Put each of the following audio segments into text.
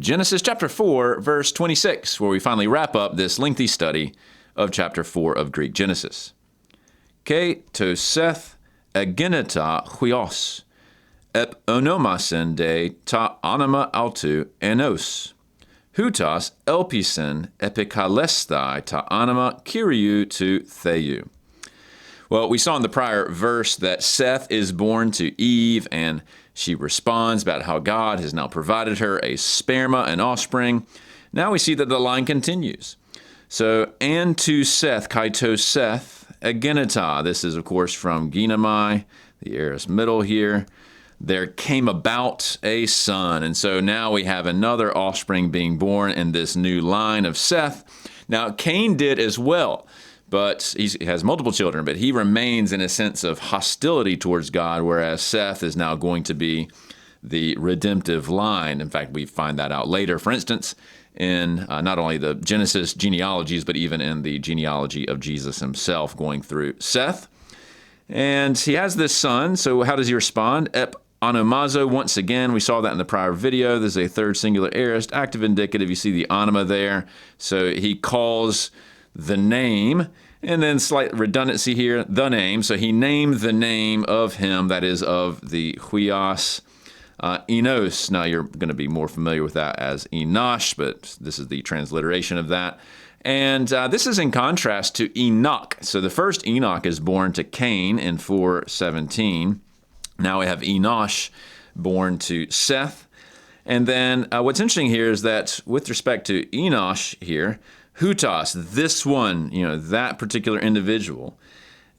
Genesis chapter 4, verse 26, where we finally wrap up this lengthy study of chapter 4 of Greek Genesis. Ke to Seth egeneta huios, ep onomasen de ta anima autu enos, hutas elpisen epikalestai ta anima kyriou to theou. Well, we saw in the prior verse that Seth is born to Eve, and she responds about how God has now provided her a sperma, an offspring. Now we see that the line continues. So, and to Seth, kaito Seth, egeneta. This is, of course, from Genomai, the aorist middle here. There came about a son. And so now we have another offspring being born in this new line of Seth. Now, Cain did as well. But he has multiple children, but he remains in a sense of hostility towards God, whereas Seth is now going to be the redemptive line. In fact, we find that out later, for instance, in not only the Genesis genealogies, but even in the genealogy of Jesus himself going through Seth. And he has this son, so how does he respond? Ep onomazo, once again, we saw that in the prior video. This is a third singular aorist, active indicative. You see the anima there. So he calls the name, and then slight redundancy here, the name. So he named the name of him, that is of the huios enos. Now you're going to be more familiar with that as Enosh, but this is the transliteration of that. And this is in contrast to Enoch. So the first Enoch is born to Cain in 4:17. Now we have Enosh born to Seth. And then what's interesting here is that with respect to Enosh here, hutas, this one, that particular individual.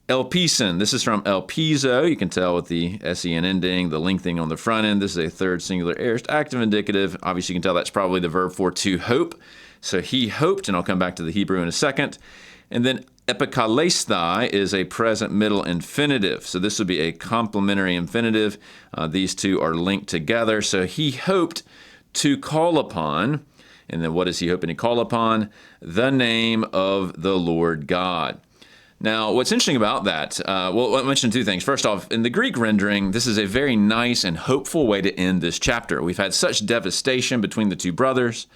Elpisen, this is from elpizo. You can tell with the sen ending, the lengthening on the front end. This is a third singular aorist, active indicative. Obviously, you can tell that's probably the verb for to hope. So he hoped, and I'll come back to the Hebrew in a second. And then epikalestai is a present middle infinitive. So this would be a complementary infinitive. These two are linked together. So he hoped to call upon. And then what is he hoping to call upon? The name of the Lord God. Now, what's interesting about that, well, I mentioned two things. First off, in the Greek rendering, this is a very nice and hopeful way to end this chapter. We've had such devastation between the two brothers,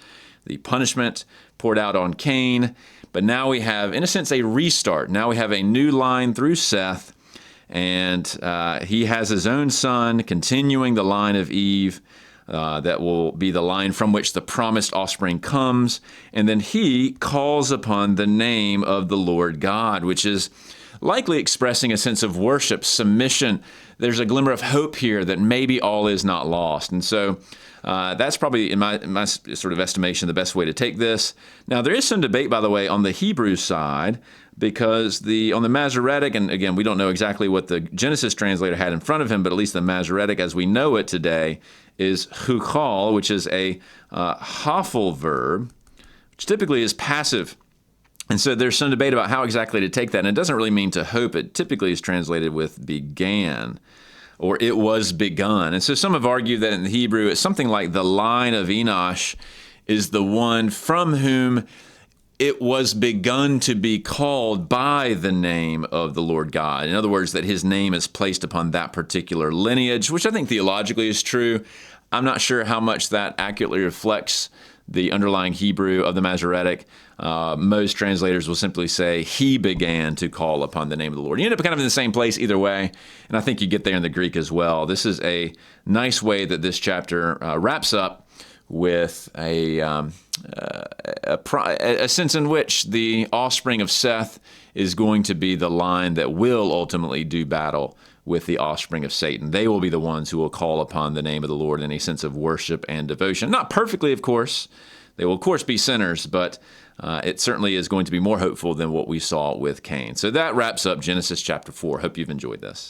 the punishment poured out on Cain, but now we have, in a sense, a restart. Now we have a new line through Seth, and he has his own son, continuing the line of Eve. That will be the line from which the promised offspring comes. And then he calls upon the name of the Lord God, which is likely expressing a sense of worship, submission. There's a glimmer of hope here that maybe all is not lost. And so that's probably, in my sort of estimation, the best way to take this. Now, there is some debate, by the way, on the Hebrew side, because on the Masoretic, and again, we don't know exactly what the Genesis translator had in front of him, but at least the Masoretic as we know it today is hukal, which is a hafel verb, which typically is passive. And so there's some debate about how exactly to take that. And it doesn't really mean to hope. It typically is translated with began, or it was begun. And so some have argued that in the Hebrew, it's something like the line of Enosh is the one from whom it was begun to be called by the name of the Lord God. In other words, that his name is placed upon that particular lineage, which I think theologically is true. I'm not sure how much that accurately reflects the underlying Hebrew of the Masoretic. Most translators will simply say, he began to call upon the name of the Lord. You end up kind of in the same place either way, and I think you get there in the Greek as well. This is a nice way that this chapter wraps up with a sense in which the offspring of Seth is going to be the line that will ultimately do battle with the offspring of Satan. They will be the ones who will call upon the name of the Lord in a sense of worship and devotion. Not perfectly, of course. They will, of course, be sinners, but it certainly is going to be more hopeful than what we saw with Cain. So that wraps up Genesis chapter 4. Hope you've enjoyed this.